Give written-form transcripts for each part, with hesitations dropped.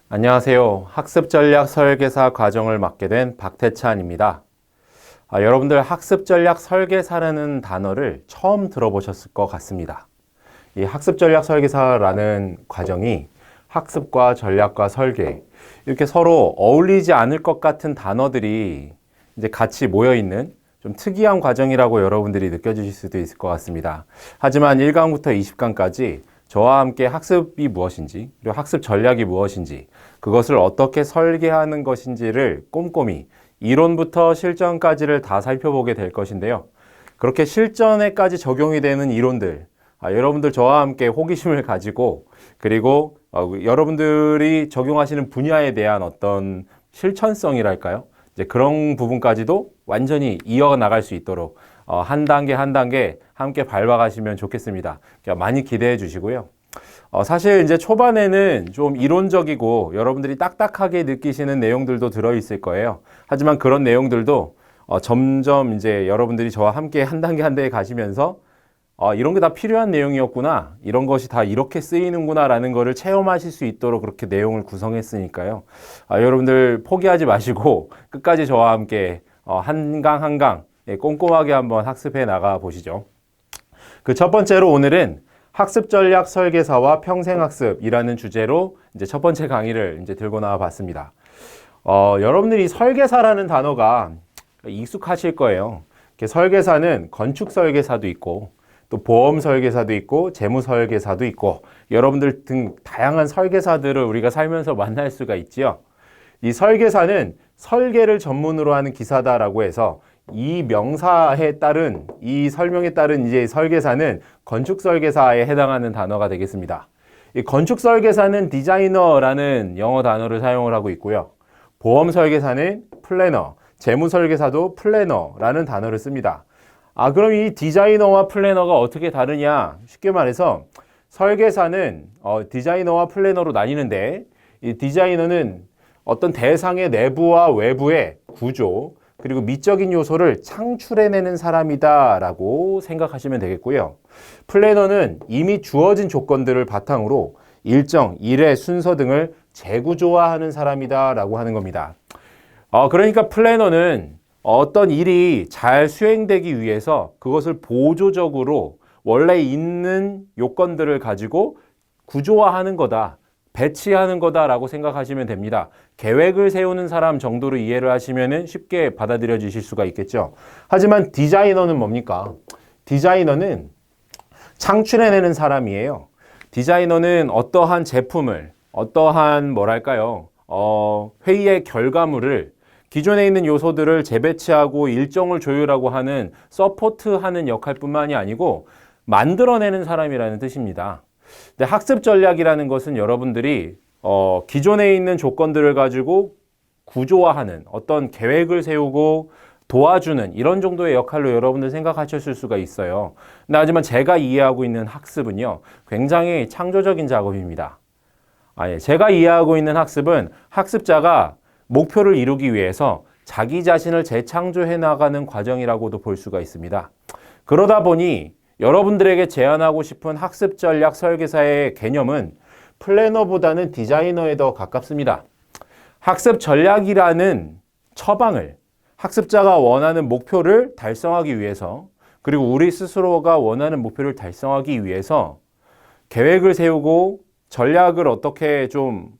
안녕하세요. 학습전략 설계사 과정을 맡게 된 박태찬입니다. 여러분들 학습전략 설계사라는 단어를 처음 들어보셨을 것 같습니다. 이 학습전략 설계사라는 과정이 학습과 전략과 설계, 이렇게 서로 어울리지 않을 것 같은 단어들이 이제 같이 모여있는 좀 특이한 과정이라고 여러분들이 느껴지실 수도 있을 것 같습니다. 하지만 1강부터 20강까지 저와 함께 학습이 무엇인지, 그리고 학습 전략이 무엇인지, 그것을 어떻게 설계하는 것인지를 꼼꼼히 이론부터 실전까지를 다 살펴보게 될 것인데요. 그렇게 실전에까지 적용이 되는 이론들, 여러분들 저와 함께 호기심을 가지고, 그리고 여러분들이 적용하시는 분야에 대한 어떤 실천성이랄까요? 이제 그런 부분까지도 완전히 이어나갈 수 있도록 한 단계 한 단계 함께 밟아가시면 좋겠습니다. 많이 기대해 주시고요. 사실 이제 초반에는 좀 이론적이고 여러분들이 딱딱하게 느끼시는 내용들도 들어있을 거예요. 하지만 그런 내용들도 점점 이제 여러분들이 저와 함께 한 단계 한 단계 가시면서 이런 게 다 필요한 내용이었구나, 이런 것이 다 이렇게 쓰이는구나 라는 거를 체험하실 수 있도록 그렇게 내용을 구성했으니까요. 여러분들 포기하지 마시고 끝까지 저와 함께 한 강 한 강 꼼꼼하게 한번 학습해 나가 보시죠. 그 첫 번째로 오늘은 학습 전략 설계사와 평생학습이라는 주제로 이제 첫 번째 강의를 이제 들고 나와 봤습니다. 여러분들이 설계사라는 단어가 익숙하실 거예요. 설계사는 건축 설계사도 있고, 또 보험 설계사도 있고, 재무 설계사도 있고, 여러분들 등 다양한 설계사들을 우리가 살면서 만날 수가 있지요. 이 설계사는 설계를 전문으로 하는 기사다라고 해서 이 명사에 따른, 이 설명에 따른 이제 설계사는 건축 설계사에 해당하는 단어가 되겠습니다. 이 건축 설계사는 디자이너라는 영어 단어를 사용을 하고 있고요. 보험 설계사는 플래너, 재무 설계사도 플래너라는 단어를 씁니다. 그럼 이 디자이너와 플래너가 어떻게 다르냐? 쉽게 말해서 설계사는 디자이너와 플래너로 나뉘는데, 이 디자이너는 어떤 대상의 내부와 외부의 구조, 그리고 미적인 요소를 창출해내는 사람이다 라고 생각하시면 되겠고요. 플래너는 이미 주어진 조건들을 바탕으로 일정, 일의 순서 등을 재구조화하는 사람이다 라고 하는 겁니다. 그러니까 플래너는 어떤 일이 잘 수행되기 위해서 그것을 보조적으로 원래 있는 요건들을 가지고 구조화하는 거다, 배치하는 거다라고 생각하시면 됩니다. 계획을 세우는 사람 정도로 이해를 하시면 쉽게 받아들여지실 수가 있겠죠. 하지만 디자이너는 뭡니까? 디자이너는 창출해내는 사람이에요. 디자이너는 어떠한 제품을, 어떠한 뭐랄까요, 회의의 결과물을, 기존에 있는 요소들을 재배치하고 일정을 조율하고 하는 서포트하는 역할뿐만이 아니고 만들어내는 사람이라는 뜻입니다. 근데 학습 전략이라는 것은 여러분들이 기존에 있는 조건들을 가지고 구조화하는, 어떤 계획을 세우고 도와주는 이런 정도의 역할로 여러분들 생각하셨을 수가 있어요. 근데 하지만 제가 이해하고 있는 학습은요, 굉장히 창조적인 작업입니다. 제가 이해하고 있는 학습은 학습자가 목표를 이루기 위해서 자기 자신을 재창조해 나가는 과정이라고도 볼 수가 있습니다. 그러다 보니 여러분들에게 제안하고 싶은 학습 전략 설계사의 개념은 플래너보다는 디자이너에 더 가깝습니다. 학습 전략이라는 처방을 학습자가 원하는 목표를 달성하기 위해서, 그리고 우리 스스로가 원하는 목표를 달성하기 위해서 계획을 세우고 전략을 어떻게 좀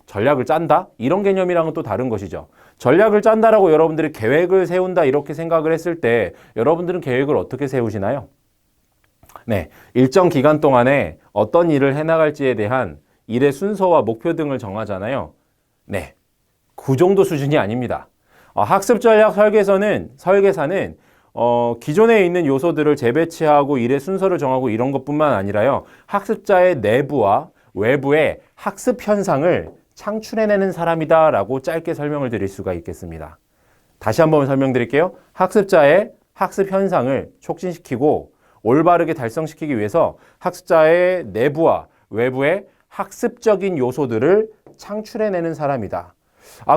전략을 짠다? 이런 개념이랑은 또 다른 것이죠. 전략을 짠다라고 여러분들이 계획을 세운다 이렇게 생각을 했을 때 여러분들은 계획을 어떻게 세우시나요? 네, 일정 기간 동안에 어떤 일을 해나갈지에 대한 일의 순서와 목표 등을 정하잖아요. 네, 그 정도 수준이 아닙니다. 학습 전략 설계사는 기존에 있는 요소들을 재배치하고 일의 순서를 정하고 이런 것뿐만 아니라요, 학습자의 내부와 외부의 학습 현상을 창출해내는 사람이다 라고 짧게 설명을 드릴 수가 있겠습니다. 다시 한번 설명드릴게요. 학습자의 학습 현상을 촉진시키고 올바르게 달성시키기 위해서 학습자의 내부와 외부의 학습적인 요소들을 창출해내는 사람이다.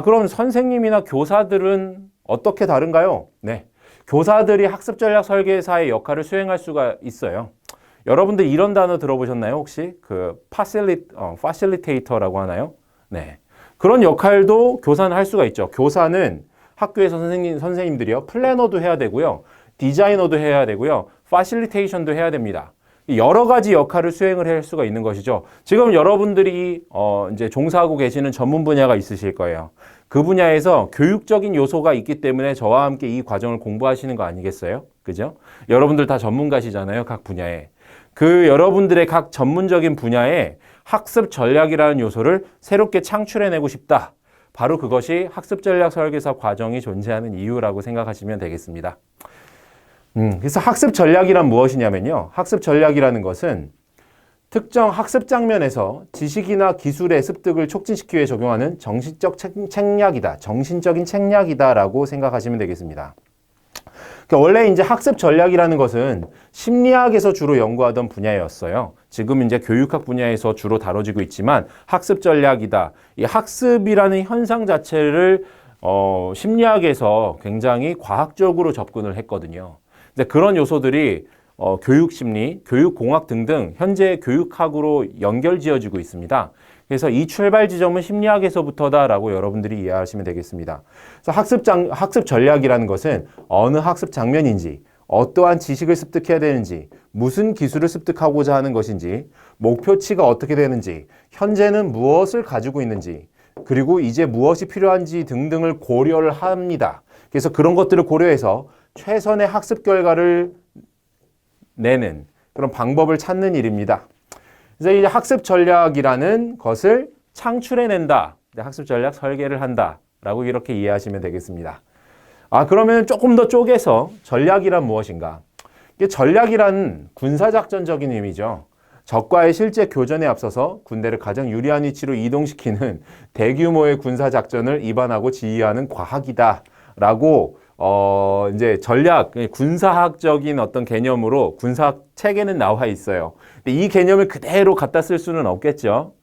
그럼 선생님이나 교사들은 어떻게 다른가요? 네, 교사들이 학습 전략 설계사의 역할을 수행할 수가 있어요. 여러분들 이런 단어 들어보셨나요? 혹시 그 파실리테이터라고 하나요? 네. 그런 역할도 교사는 할 수가 있죠. 교사는 학교에서 선생님들이요. 플래너도 해야 되고요. 디자이너도 해야 되고요. 파실리테이션도 해야 됩니다. 여러 가지 역할을 수행을 할 수가 있는 것이죠. 지금 여러분들이 이제 종사하고 계시는 전문 분야가 있으실 거예요. 그 분야에서 교육적인 요소가 있기 때문에 저와 함께 이 과정을 공부하시는 거 아니겠어요? 그죠? 여러분들 다 전문가시잖아요. 각 분야에. 그 여러분들의 각 전문적인 분야에 학습 전략이라는 요소를 새롭게 창출해내고 싶다. 바로 그것이 학습 전략 설계사 과정이 존재하는 이유라고 생각하시면 되겠습니다. 그래서 학습 전략이란 무엇이냐면요. 학습 전략이라는 것은 특정 학습 장면에서 지식이나 기술의 습득을 촉진시키기 위해 적용하는 정신적인 책략이다라고 생각하시면 되겠습니다. 그러니까 원래 이제 학습 전략이라는 것은 심리학에서 주로 연구하던 분야였어요. 지금 이제 교육학 분야에서 주로 다뤄지고 있지만 학습 전략이다. 이 학습이라는 현상 자체를 심리학에서 굉장히 과학적으로 접근을 했거든요. 근데 그런 요소들이 교육심리, 교육공학 등등 현재 교육학으로 연결지어지고 있습니다. 그래서 이 출발 지점은 심리학에서부터다라고 여러분들이 이해하시면 되겠습니다. 그래서 학습 전략이라는 것은 어느 학습 장면인지, 어떠한 지식을 습득해야 되는지, 무슨 기술을 습득하고자 하는 것인지, 목표치가 어떻게 되는지, 현재는 무엇을 가지고 있는지, 그리고 이제 무엇이 필요한지 등등을 고려를 합니다. 그래서 그런 것들을 고려해서 최선의 학습 결과를 내는 그런 방법을 찾는 일입니다. 그래서 이 학습 전략이라는 것을 창출해낸다. 학습 전략 설계를 한다라고 이렇게 이해하시면 되겠습니다. 그러면 조금 더 쪼개서 전략이란 무엇인가? 이게 전략이란 군사작전적인 의미죠. 적과의 실제 교전에 앞서서 군대를 가장 유리한 위치로 이동시키는 대규모의 군사작전을 입안하고 지휘하는 과학이다라고 이제 전략, 군사학적인 어떤 개념으로 군사학 책에는 나와 있어요. 근데 이 개념을 그대로 갖다 쓸 수는 없겠죠.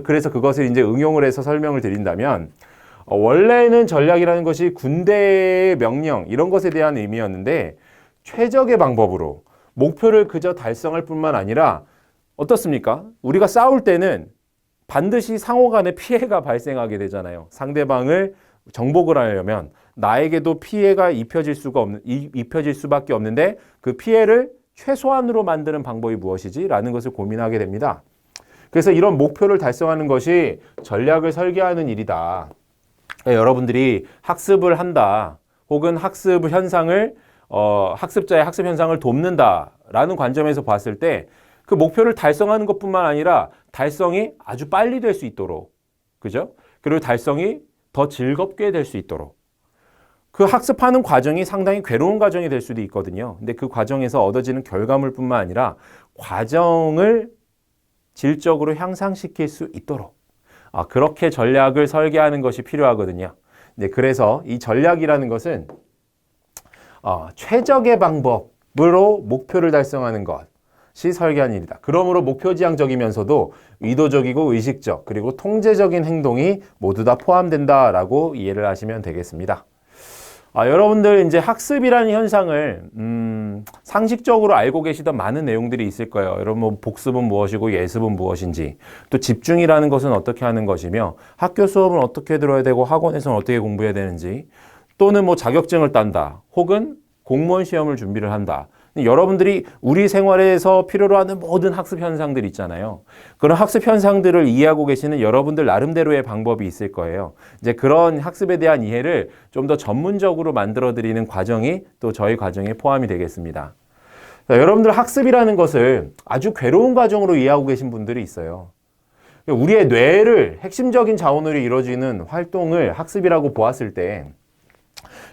그래서 그것을 이제 응용을 해서 설명을 드린다면, 원래는 전략이라는 것이 군대의 명령, 이런 것에 대한 의미였는데, 최적의 방법으로 목표를 그저 달성할 뿐만 아니라, 어떻습니까? 우리가 싸울 때는 반드시 상호 간에 피해가 발생하게 되잖아요. 상대방을 정복을 하려면 나에게도 피해가 입혀질 수밖에 없는데 그 피해를 최소한으로 만드는 방법이 무엇이지? 라는 것을 고민하게 됩니다. 그래서 이런 목표를 달성하는 것이 전략을 설계하는 일이다. 여러분들이 학습을 한다. 혹은 학습 현상을, 학습자의 학습 현상을 돕는다라는 관점에서 봤을 때 그 목표를 달성하는 것뿐만 아니라 달성이 아주 빨리 될 수 있도록, 그죠? 그리고 달성이 더 즐겁게 될 수 있도록. 그 학습하는 과정이 상당히 괴로운 과정이 될 수도 있거든요. 근데 그 과정에서 얻어지는 결과물뿐만 아니라 과정을 질적으로 향상시킬 수 있도록 그렇게 전략을 설계하는 것이 필요하거든요. 네, 그래서 이 전략이라는 것은 최적의 방법으로 목표를 달성하는 것이 설계한 일이다. 그러므로 목표지향적이면서도 의도적이고 의식적 그리고 통제적인 행동이 모두 다 포함된다라고 이해를 하시면 되겠습니다. 여러분들 이제 학습이라는 현상을 상식적으로 알고 계시던 많은 내용들이 있을 거예요. 여러분 뭐 복습은 무엇이고 예습은 무엇인지, 또 집중이라는 것은 어떻게 하는 것이며, 학교 수업은 어떻게 들어야 되고 학원에서는 어떻게 공부해야 되는지, 또는 뭐 자격증을 딴다, 혹은 공무원 시험을 준비를 한다. 여러분들이 우리 생활에서 필요로 하는 모든 학습 현상들 있잖아요. 그런 학습 현상들을 이해하고 계시는 여러분들 나름대로의 방법이 있을 거예요. 이제 그런 학습에 대한 이해를 좀 더 전문적으로 만들어드리는 과정이 또 저희 과정에 포함이 되겠습니다. 여러분들 학습이라는 것을 아주 괴로운 과정으로 이해하고 계신 분들이 있어요. 우리의 뇌를 핵심적인 자원으로 이루어지는 활동을 학습이라고 보았을 때,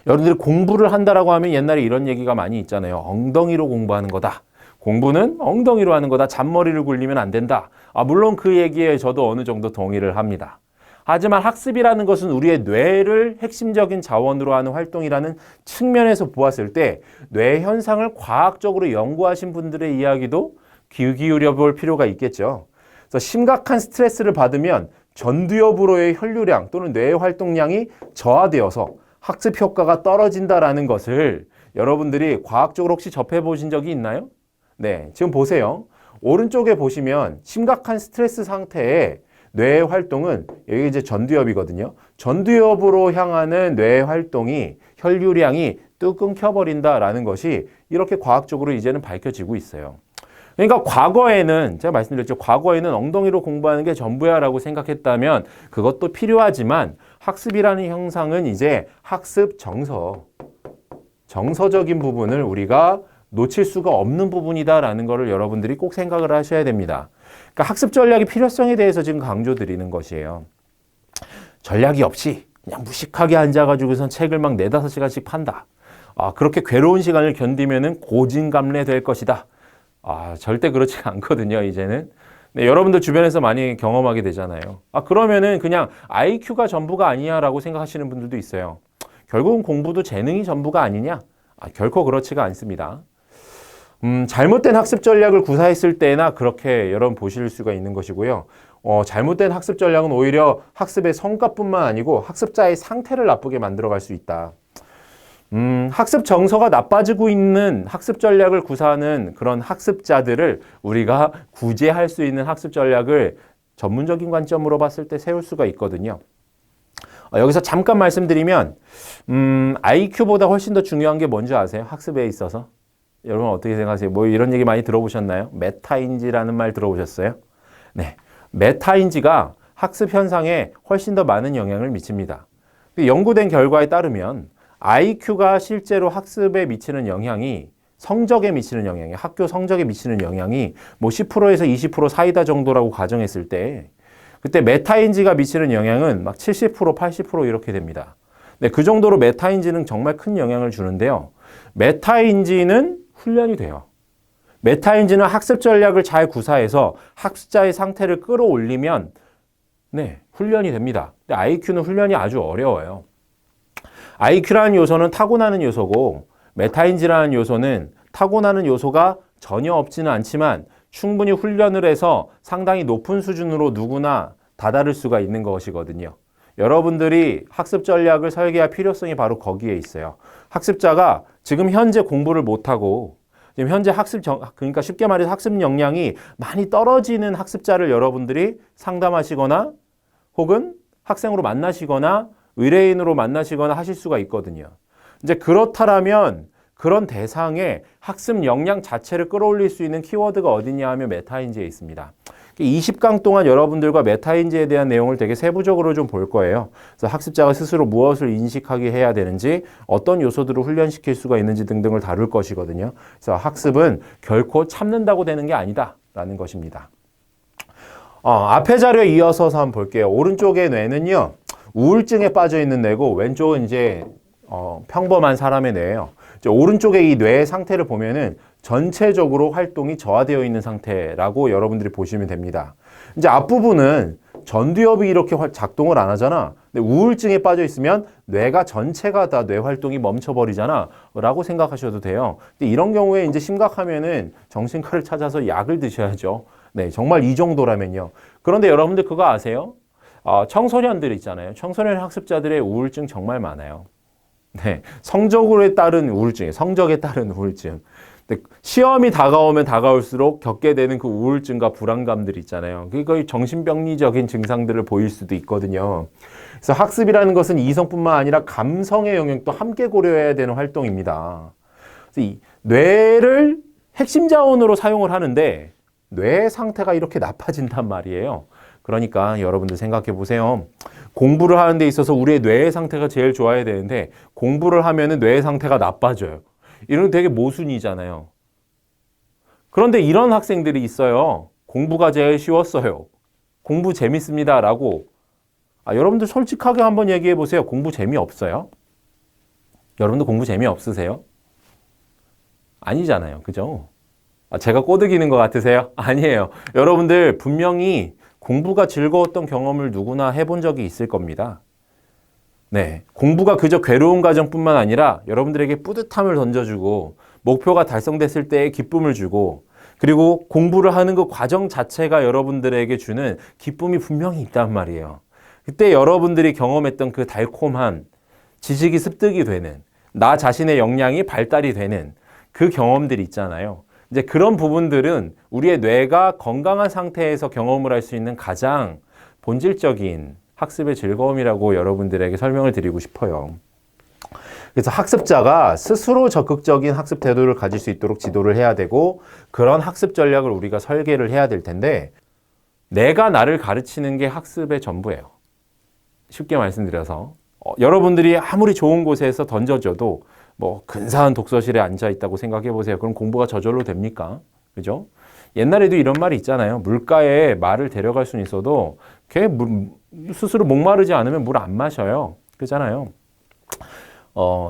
여러분들이 공부를 한다라고 하면 옛날에 이런 얘기가 많이 있잖아요. 엉덩이로 공부하는 거다. 공부는 엉덩이로 하는 거다. 잔머리를 굴리면 안 된다. 물론 그 얘기에 저도 어느 정도 동의를 합니다. 하지만 학습이라는 것은 우리의 뇌를 핵심적인 자원으로 하는 활동이라는 측면에서 보았을 때 뇌 현상을 과학적으로 연구하신 분들의 이야기도 귀 기울여 볼 필요가 있겠죠. 그래서 심각한 스트레스를 받으면 전두엽으로의 혈류량 또는 뇌의 활동량이 저하되어서 학습 효과가 떨어진다라는 것을 여러분들이 과학적으로 혹시 접해보신 적이 있나요? 네, 지금 보세요. 오른쪽에 보시면 심각한 스트레스 상태에 뇌의 활동은 여기 이제 전두엽이거든요. 전두엽으로 향하는 뇌의 활동이 혈류량이 뚝 끊겨버린다라는 것이 이렇게 과학적으로 이제는 밝혀지고 있어요. 그러니까 과거에는 제가 말씀드렸죠. 과거에는 엉덩이로 공부하는 게 전부야라고 생각했다면 그것도 필요하지만 학습이라는 형상은 이제 학습 정서적인 부분을 우리가 놓칠 수가 없는 부분이다라는 것을 여러분들이 꼭 생각을 하셔야 됩니다. 그러니까 학습 전략의 필요성에 대해서 지금 강조드리는 것이에요. 전략이 없이 그냥 무식하게 앉아가지고선 책을 막 4-5시간씩 판다. 그렇게 괴로운 시간을 견디면은 고진감래 될 것이다. 절대 그렇지가 않거든요, 이제는. 네, 여러분들 주변에서 많이 경험하게 되잖아요. 그러면은 그냥 IQ가 전부가 아니냐라고 생각하시는 분들도 있어요. 결국은 공부도 재능이 전부가 아니냐? 결코 그렇지가 않습니다. 잘못된 학습 전략을 구사했을 때나 그렇게 여러분 보실 수가 있는 것이고요. 잘못된 학습 전략은 오히려 학습의 성과뿐만 아니고 학습자의 상태를 나쁘게 만들어갈 수 있다. 학습 정서가 나빠지고 있는 학습 전략을 구사하는 그런 학습자들을 우리가 구제할 수 있는 학습 전략을 전문적인 관점으로 봤을 때 세울 수가 있거든요. 여기서 잠깐 말씀드리면 IQ보다 훨씬 더 중요한 게 뭔지 아세요? 학습에 있어서. 여러분 어떻게 생각하세요? 뭐 이런 얘기 많이 들어보셨나요? 메타인지라는 말 들어보셨어요? 네, 메타인지가 학습 현상에 훨씬 더 많은 영향을 미칩니다. 연구된 결과에 따르면 IQ가 실제로 학습에 미치는 영향이 성적에 미치는 영향이 학교 성적에 미치는 영향이 뭐 10%에서 20% 사이다 정도라고 가정했을 때 그때 메타인지가 미치는 영향은 막 70%, 80% 이렇게 됩니다. 네, 그 정도로 메타인지는 정말 큰 영향을 주는데요. 메타인지는 훈련이 돼요. 메타인지는 학습 전략을 잘 구사해서 학습자의 상태를 끌어올리면 네, 훈련이 됩니다. 근데 IQ는 훈련이 아주 어려워요. IQ라는 요소는 타고나는 요소고 메타인지라는 요소는 타고나는 요소가 전혀 없지는 않지만 충분히 훈련을 해서 상당히 높은 수준으로 누구나 다다를 수가 있는 것이거든요. 여러분들이 학습 전략을 설계할 필요성이 바로 거기에 있어요. 학습자가 지금 현재 공부를 못하고 지금 현재 그러니까 쉽게 말해서 학습 역량이 많이 떨어지는 학습자를 여러분들이 상담하시거나 혹은 학생으로 만나시거나 의뢰인으로 만나시거나 하실 수가 있거든요. 이제 그렇다면 그런 대상의 학습 역량 자체를 끌어올릴 수 있는 키워드가 어디냐 하면 메타인지에 있습니다. 20강 동안 여러분들과 메타인지에 대한 내용을 되게 세부적으로 좀 볼 거예요. 그래서 학습자가 스스로 무엇을 인식하게 해야 되는지, 어떤 요소들을 훈련시킬 수가 있는지 등등을 다룰 것이거든요. 그래서 학습은 결코 참는다고 되는 게 아니다라는 것입니다. 앞에 자료에 이어서 한번 볼게요. 오른쪽의 뇌는요, 우울증에 빠져 있는 뇌고 왼쪽은 이제 평범한 사람의 뇌예요. 오른쪽에 이 뇌의 상태를 보면은 전체적으로 활동이 저하되어 있는 상태라고 여러분들이 보시면 됩니다. 이제 앞부분은 전두엽이 이렇게 작동을 안 하잖아. 근데 우울증에 빠져 있으면 뇌가 전체가 다 뇌 활동이 멈춰버리잖아. 라고 생각하셔도 돼요. 근데 이런 경우에 이제 심각하면은 정신과를 찾아서 약을 드셔야죠. 네, 정말 이 정도라면요. 그런데 여러분들 그거 아세요? 청소년들 있잖아요. 청소년 학습자들의 우울증 정말 많아요. 네, 성적에 따른 우울증, 성적에 따른 우울증. 시험이 다가오면 다가올수록 겪게 되는 그 우울증과 불안감들 있잖아요. 그게 거의 정신병리적인 증상들을 보일 수도 있거든요. 그래서 학습이라는 것은 이성뿐만 아니라 감성의 영역도 함께 고려해야 되는 활동입니다. 그래서 이 뇌를 핵심 자원으로 사용을 하는데 뇌 상태가 이렇게 나빠진단 말이에요. 그러니까 여러분들 생각해 보세요. 공부를 하는 데 있어서 우리의 뇌의 상태가 제일 좋아야 되는데 공부를 하면은 뇌의 상태가 나빠져요. 이런 되게 모순이잖아요. 그런데 이런 학생들이 있어요. 공부가 제일 쉬웠어요. 공부 재밌습니다. 라고. 여러분들 솔직하게 한번 얘기해 보세요. 공부 재미없어요? 여러분들 공부 재미없으세요? 아니잖아요. 그죠? 제가 꼬드기는 것 같으세요? 아니에요. 여러분들 분명히 공부가 즐거웠던 경험을 누구나 해본 적이 있을 겁니다. 네, 공부가 그저 괴로운 과정뿐만 아니라 여러분들에게 뿌듯함을 던져주고 목표가 달성됐을 때의 기쁨을 주고 그리고 공부를 하는 그 과정 자체가 여러분들에게 주는 기쁨이 분명히 있단 말이에요. 그때 여러분들이 경험했던 그 달콤한 지식이 습득이 되는 나 자신의 역량이 발달이 되는 그 경험들이 있잖아요. 이제 그런 부분들은 우리의 뇌가 건강한 상태에서 경험을 할 수 있는 가장 본질적인 학습의 즐거움이라고 여러분들에게 설명을 드리고 싶어요. 그래서 학습자가 스스로 적극적인 학습 태도를 가질 수 있도록 지도를 해야 되고 그런 학습 전략을 우리가 설계를 해야 될 텐데 내가 나를 가르치는 게 학습의 전부예요. 쉽게 말씀드려서 여러분들이 아무리 좋은 곳에서 던져줘도 뭐 근사한 독서실에 앉아 있다고 생각해 보세요. 그럼 공부가 저절로 됩니까? 그죠? 옛날에도 이런 말이 있잖아요. 물가에 말을 데려갈 수는 있어도 걔 스스로 목마르지 않으면 물 안 마셔요. 그렇잖아요.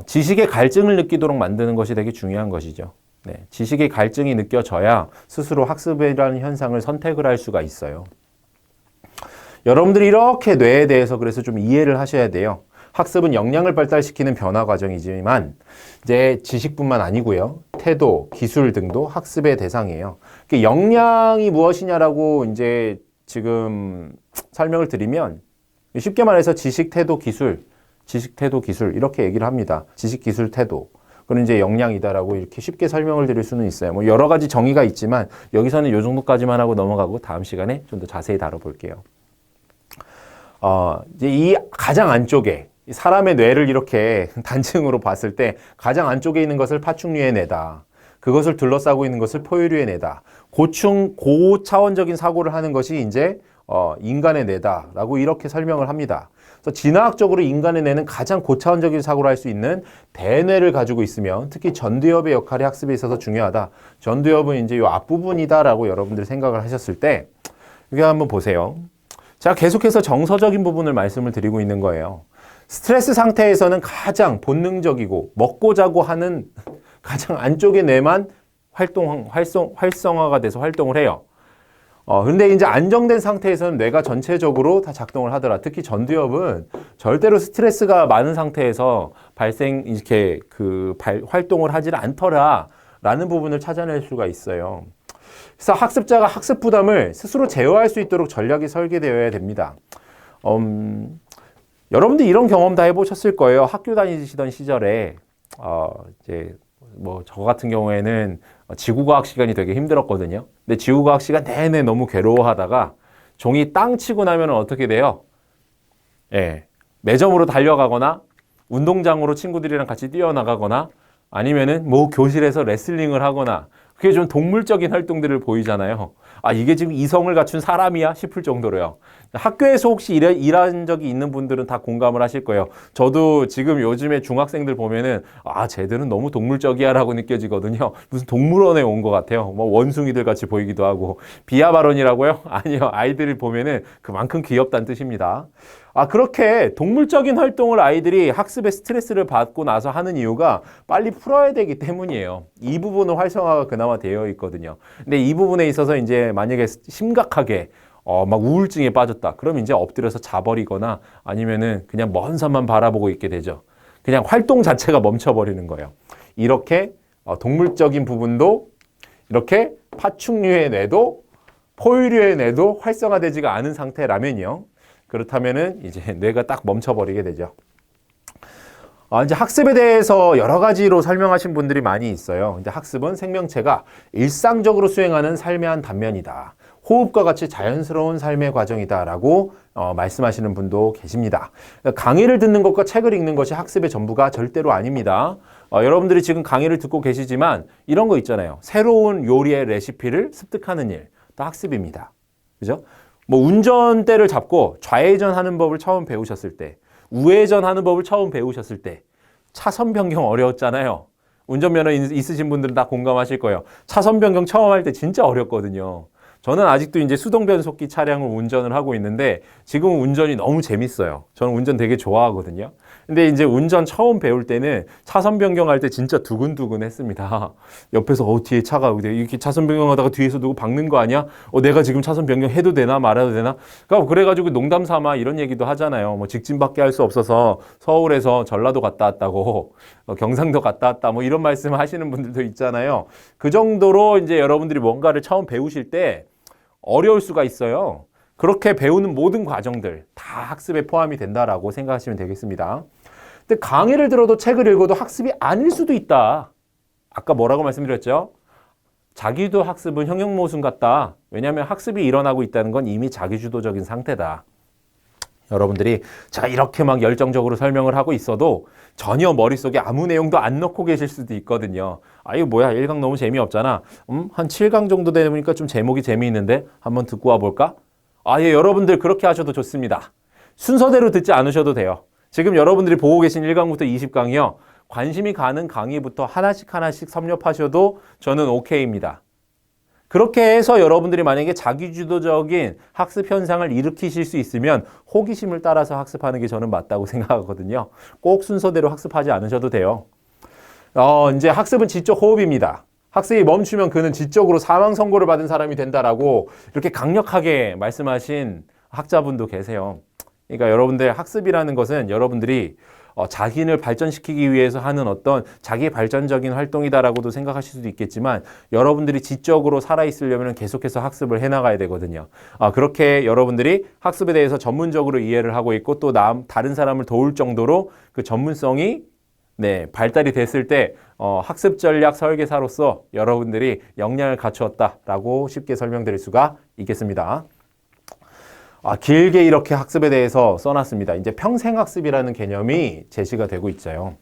지식의 갈증을 느끼도록 만드는 것이 되게 중요한 것이죠. 네, 지식의 갈증이 느껴져야 스스로 학습이라는 현상을 선택을 할 수가 있어요. 여러분들이 이렇게 뇌에 대해서 그래서 좀 이해를 하셔야 돼요. 학습은 역량을 발달시키는 변화 과정이지만 이제 지식뿐만 아니고요. 태도, 기술 등도 학습의 대상이에요. 역량이 무엇이냐라고 이제 지금 설명을 드리면 쉽게 말해서 지식, 태도, 기술 이렇게 얘기를 합니다. 지식, 기술, 태도. 그건 이제 역량이다라고 이렇게 쉽게 설명을 드릴 수는 있어요. 뭐 여러 가지 정의가 있지만 여기서는 이 정도까지만 하고 넘어가고 다음 시간에 좀 더 자세히 다뤄볼게요. 이제 이 가장 안쪽에 사람의 뇌를 이렇게 단층으로 봤을 때 가장 안쪽에 있는 것을 파충류의 뇌다. 그것을 둘러싸고 있는 것을 포유류의 뇌다. 고차원적인 사고를 하는 것이 이제 인간의 뇌다라고 이렇게 설명을 합니다. 그래서 진화학적으로 인간의 뇌는 가장 고차원적인 사고를 할 수 있는 대뇌를 가지고 있으면 특히 전두엽의 역할이 학습에 있어서 중요하다. 전두엽은 이제 이 앞부분이다라고 여러분들이 생각을 하셨을 때 여기 한번 보세요. 제가 계속해서 정서적인 부분을 말씀을 드리고 있는 거예요. 스트레스 상태에서는 가장 본능적이고 먹고 자고 하는 가장 안쪽의 뇌만 활성화가 돼서 활동을 해요. 근데 이제 안정된 상태에서는 뇌가 전체적으로 다 작동을 하더라. 특히 전두엽은 절대로 스트레스가 많은 상태에서 활동을 하질 않더라. 라는 부분을 찾아낼 수가 있어요. 그래서 학습자가 학습 부담을 스스로 제어할 수 있도록 전략이 설계되어야 됩니다. 여러분들 이런 경험 다 해보셨을 거예요. 학교 다니시던 시절에 이제 뭐 저 같은 경우에는 지구과학 시간이 되게 힘들었거든요. 근데 지구과학 시간 내내 너무 괴로워하다가 종이 땅 치고 나면 어떻게 돼요? 예, 매점으로 달려가거나 운동장으로 친구들이랑 같이 뛰어나가거나 아니면은 뭐 교실에서 레슬링을 하거나 그게 좀 동물적인 활동들을 보이잖아요. 이게 지금 이성을 갖춘 사람이야? 싶을 정도로요. 학교에서 혹시 일한 적이 있는 분들은 다 공감을 하실 거예요. 저도 지금 요즘에 중학생들 보면은 쟤들은 너무 동물적이야 라고 느껴지거든요. 무슨 동물원에 온 것 같아요. 뭐 원숭이들 같이 보이기도 하고. 비하 발언이라고요? 아니요. 아이들을 보면은 그만큼 귀엽다는 뜻입니다. 그렇게 동물적인 활동을 아이들이 학습에 스트레스를 받고 나서 하는 이유가 빨리 풀어야 되기 때문이에요. 이 부분은 활성화가 그나마 되어 있거든요. 근데 이 부분에 있어서 이제 만약에 심각하게 막 우울증에 빠졌다. 그럼 이제 엎드려서 자버리거나 아니면은 그냥 먼 산만 바라보고 있게 되죠. 그냥 활동 자체가 멈춰버리는 거예요. 이렇게 동물적인 부분도 이렇게 파충류의 뇌도 포유류의 뇌도 활성화되지가 않은 상태라면요. 그렇다면은 이제 뇌가 딱 멈춰버리게 되죠. 이제 학습에 대해서 여러 가지로 설명하신 분들이 많이 있어요. 이제 학습은 생명체가 일상적으로 수행하는 삶의 한 단면이다. 호흡과 같이 자연스러운 삶의 과정이다라고 말씀하시는 분도 계십니다. 강의를 듣는 것과 책을 읽는 것이 학습의 전부가 절대로 아닙니다. 여러분들이 지금 강의를 듣고 계시지만 이런 거 있잖아요. 새로운 요리의 레시피를 습득하는 일, 다 학습입니다. 그죠? 뭐 운전대를 잡고 좌회전하는 법을 처음 배우셨을 때, 우회전하는 법을 처음 배우셨을 때 차선 변경 어려웠잖아요. 운전면허 있으신 분들은 다 공감하실 거예요. 차선 변경 처음 할 때 진짜 어렵거든요. 저는 아직도 이제 수동 변속기 차량을 운전을 하고 있는데 지금 운전이 너무 재밌어요. 저는 운전 되게 좋아하거든요. 근데 이제 운전 처음 배울 때는 차선 변경할 때 진짜 두근두근 했습니다. 옆에서 뒤에 차가 이렇게 차선 변경하다가 뒤에서 누구 박는 거 아니야? 내가 지금 차선 변경 해도 되나 말아도 되나? 그래가지고 농담 삼아 이런 얘기도 하잖아요. 뭐 직진밖에 할 수 없어서 서울에서 전라도 갔다 왔다고 경상도 갔다 왔다 뭐 이런 말씀을 하시는 분들도 있잖아요. 그 정도로 이제 여러분들이 뭔가를 처음 배우실 때 어려울 수가 있어요. 그렇게 배우는 모든 과정들 다 학습에 포함이 된다라고 생각하시면 되겠습니다. 근데 강의를 들어도 책을 읽어도 학습이 아닐 수도 있다. 아까 뭐라고 말씀드렸죠? 자기주도 학습은 형용모순 같다. 왜냐하면 학습이 일어나고 있다는 건 이미 자기주도적인 상태다. 여러분들이 제가 이렇게 막 열정적으로 설명을 하고 있어도 전혀 머릿속에 아무 내용도 안 넣고 계실 수도 있거든요. 아, 이거 뭐야? 1강 너무 재미없잖아. 한 7강 정도 되니까 좀 제목이 재미있는데 한번 듣고 와볼까? 아, 예, 여러분들 그렇게 하셔도 좋습니다. 순서대로 듣지 않으셔도 돼요. 지금 여러분들이 보고 계신 1강부터 20강이요. 관심이 가는 강의부터 하나씩 하나씩 섭렵하셔도 저는 오케이입니다. 그렇게 해서 여러분들이 만약에 자기주도적인 학습 현상을 일으키실 수 있으면 호기심을 따라서 학습하는 게 저는 맞다고 생각하거든요. 꼭 순서대로 학습하지 않으셔도 돼요. 이제 학습은 지적 호흡입니다. 학습이 멈추면 그는 지적으로 사망 선고를 받은 사람이 된다라고 이렇게 강력하게 말씀하신 학자분도 계세요. 그러니까 여러분들 학습이라는 것은 여러분들이 자신을 발전시키기 위해서 하는 어떤 자기 발전적인 활동이다라고도 생각하실 수도 있겠지만 여러분들이 지적으로 살아있으려면 계속해서 학습을 해나가야 되거든요. 그렇게 여러분들이 학습에 대해서 전문적으로 이해를 하고 있고 또 다른 사람을 도울 정도로 그 전문성이 발달이 됐을 때 학습 전략 설계사로서 여러분들이 역량을 갖추었다라고 쉽게 설명드릴 수가 있겠습니다. 길게 이렇게 학습에 대해서 써놨습니다. 이제 평생학습이라는 개념이 제시가 되고 있어요.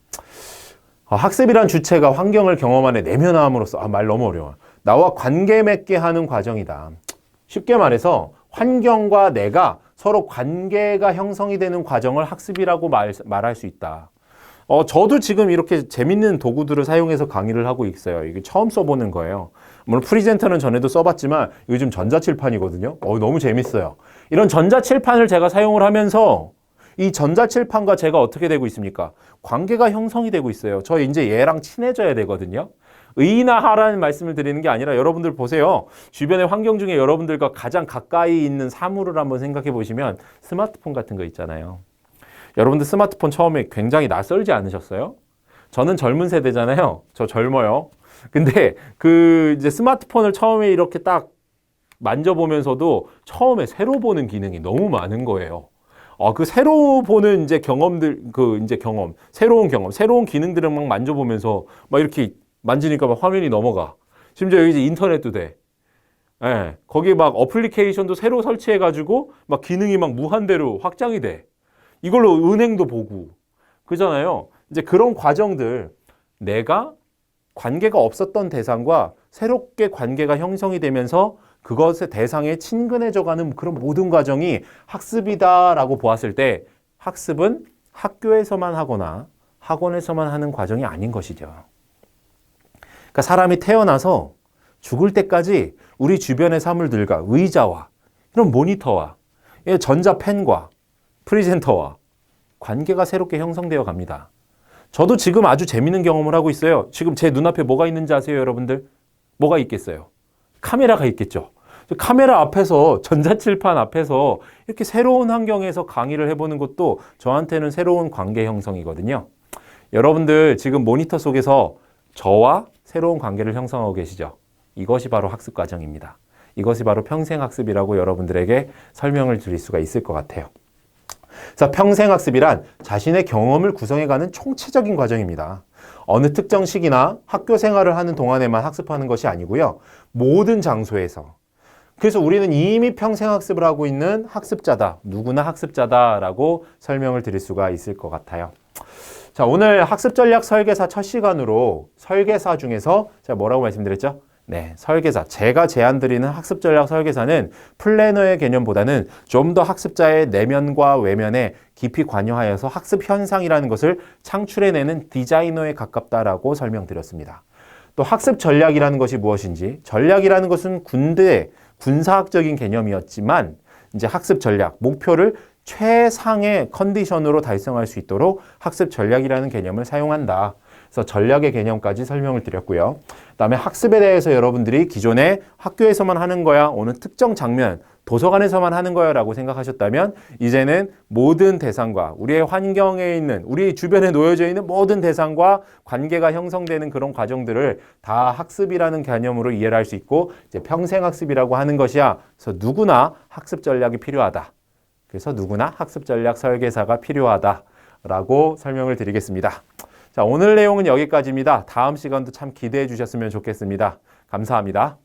학습이란 주체가 환경을 경험 안에 내면화함으로써 말 너무 어려워요. 나와 관계 맺게 하는 과정이다. 쉽게 말해서 환경과 내가 서로 관계가 형성이 되는 과정을 학습이라고 말할 수 있다. 저도 지금 이렇게 재밌는 도구들을 사용해서 강의를 하고 있어요. 이게 처음 써보는 거예요. 물론 프리젠터는 전에도 써봤지만 요즘 전자칠판이거든요. 너무 재밌어요. 이런 전자칠판을 제가 사용을 하면서 이 전자칠판과 제가 어떻게 되고 있습니까? 관계가 형성이 되고 있어요. 저 이제 얘랑 친해져야 되거든요. 의나 하라는 말씀을 드리는 게 아니라 여러분들 보세요. 주변의 환경 중에 여러분들과 가장 가까이 있는 사물을 한번 생각해 보시면 스마트폰 같은 거 있잖아요. 여러분들 스마트폰 처음에 굉장히 낯설지 않으셨어요? 저는 젊은 세대잖아요. 저 젊어요. 근데 이제 스마트폰을 처음에 이렇게 딱 만져보면서도 처음에 새로 보는 기능이 너무 많은 거예요. 그 새로 보는 이제 경험들, 새로운 기능들을 막 만져보면서 막 이렇게 만지니까 막 화면이 넘어가. 심지어 여기 이제 인터넷도 돼. 예, 거기 막 어플리케이션도 새로 설치해가지고 막 기능이 막 무한대로 확장이 돼. 이걸로 은행도 보고. 그잖아요. 이제 그런 과정들, 내가 관계가 없었던 대상과 새롭게 관계가 형성이 되면서 그것의 대상에 친근해져가는 그런 모든 과정이 학습이다라고 보았을 때 학습은 학교에서만 하거나 학원에서만 하는 과정이 아닌 것이죠. 그러니까 사람이 태어나서 죽을 때까지 우리 주변의 사물들과 의자와 이런 모니터와 전자펜과 프리젠터와 관계가 새롭게 형성되어 갑니다. 저도 지금 아주 재밌는 경험을 하고 있어요. 지금 제 눈앞에 뭐가 있는지 아세요, 여러분들? 뭐가 있겠어요? 카메라가 있겠죠. 카메라 앞에서, 전자칠판 앞에서 이렇게 새로운 환경에서 강의를 해보는 것도 저한테는 새로운 관계 형성이거든요. 여러분들 지금 모니터 속에서 저와 새로운 관계를 형성하고 계시죠? 이것이 바로 학습 과정입니다. 이것이 바로 평생학습이라고 여러분들에게 설명을 드릴 수가 있을 것 같아요. 자, 평생학습이란 자신의 경험을 구성해가는 총체적인 과정입니다. 어느 특정 시기나 학교 생활을 하는 동안에만 학습하는 것이 아니고요. 모든 장소에서. 그래서 우리는 이미 평생학습을 하고 있는 학습자다. 누구나 학습자다라고 설명을 드릴 수가 있을 것 같아요. 자, 오늘 학습전략 설계사 첫 시간으로 설계사 중에서 제가 뭐라고 말씀드렸죠? 설계사. 제가 제안드리는 학습전략 설계사는 플래너의 개념보다는 좀 더 학습자의 내면과 외면에 깊이 관여하여서 학습 현상이라는 것을 창출해내는 디자이너에 가깝다라고 설명드렸습니다. 또 학습 전략이라는 것이 무엇인지, 전략이라는 것은 군사학적인 개념이었지만 이제 학습 전략, 목표를 최상의 컨디션으로 달성할 수 있도록 학습 전략이라는 개념을 사용한다. 그래서 전략의 개념까지 설명을 드렸고요. 그다음에 학습에 대해서 여러분들이 기존에 학교에서만 하는 거야, 어느 특정 장면, 도서관에서만 하는 거야 라고 생각하셨다면 이제는 모든 대상과 우리의 환경에 있는, 우리 주변에 놓여져 있는 모든 대상과 관계가 형성되는 그런 과정들을 다 학습이라는 개념으로 이해를 할 수 있고 이제 평생학습이라고 하는 것이야. 그래서 누구나 학습 전략이 필요하다. 그래서 누구나 학습 전략 설계사가 필요하다라고 설명을 드리겠습니다. 자, 오늘 내용은 여기까지입니다. 다음 시간도 참 기대해 주셨으면 좋겠습니다. 감사합니다.